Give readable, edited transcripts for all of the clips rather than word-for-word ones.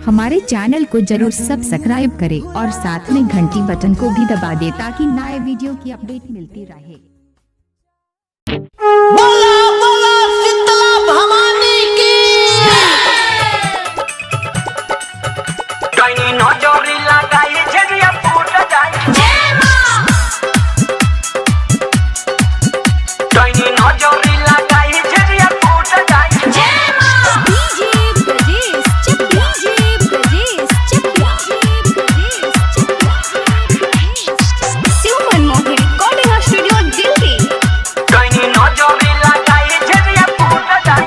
हमारे चैनल को जरूर सब्सक्राइब करें और साथ में घंटी बटन को भी दबा दें ताकि नए वीडियो की अपडेट मिलती रहे। बोला बोला शीतला भवानी की कहीं नजरी लगाई झरिया फूट जाए कहीं नजरी लगाई झरिया फूट जाए कहीं नजरी लगाई झरिया फूट जाए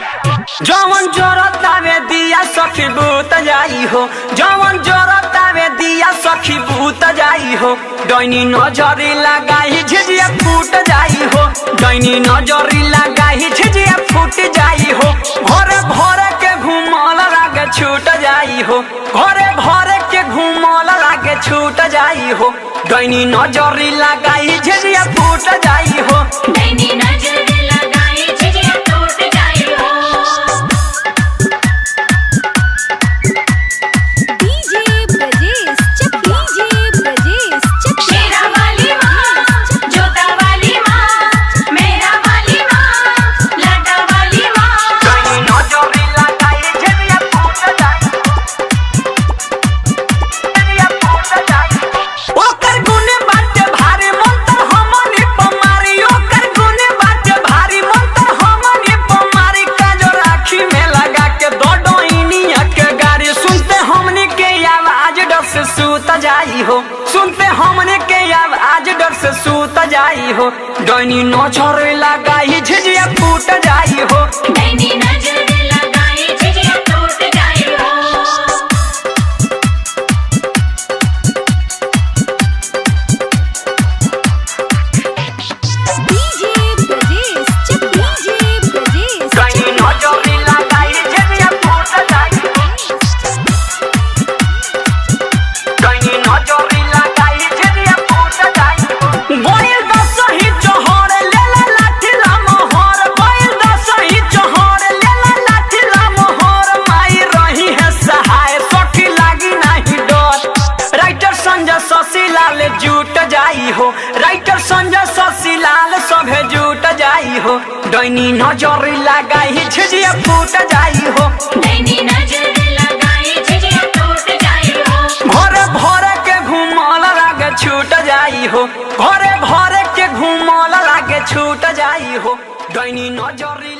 जवन जोरतावे दिया सखी भूत जाई हो जवन जोरतावे दिया सखी भूत जाई हो डैनी नजरी लगाई झिझिया फूट जाई हो डैनी नजरी लगाई झिझिया फूट जाई हो घरे भरे के घूमल लागे छूट जाई हो घरे भरे के घूमल लागे छूट जाई हो डैनी नजरी लगाई झिझिया फूट जाई हो डैनी नजरी लगाई झिझिया फूट जाई हो शेरा वाली माँ जोता वाली माँ मेरा वाली माँ लाटा वाली माँ डैनी नजरी लगाई झिझिया फूट जाई झिझिया फूट जाई ओकर गुने बाटे भारी मंत्र हमनी पमारी ओकर गुने बाटे भारी मंत्र हमनी पमारी काजो राखी में लगा के दो डोइनिया के गाड़ी सुनते हमनी के आवाज डर से सूत जाई हो सुनते हमनी के आवाज डर से सूत जाई हो डैनी नजरी लगाई झिझिया फूट जाई हो डैनी नजरी लगाई झिझिया फूट जाई हो डैनी नजरी लगाई झिझिया फूट जाई डैनी नजरी लगाई झिझिया फूट जाई गोइल दसही चोहर लेला लाठी लामोहर गोइल दसही चोहर लेला लाठी लामोहर माई रही है सहाय सखी लागी नहीं डर राइटर संजय शशिलाल जुट जाई हो राइटर संजय शशिलाल सभे जुट जाई हो डैनी नजरी लगाई झिझिया फूट जाई हो डैनी नजरी लगाई झिझिया फूट जाई हो घरे भरे के घूमल लागे छूट जाई हो घरे भरे के घूमल लागे छूट जाई हो डैनी नजरी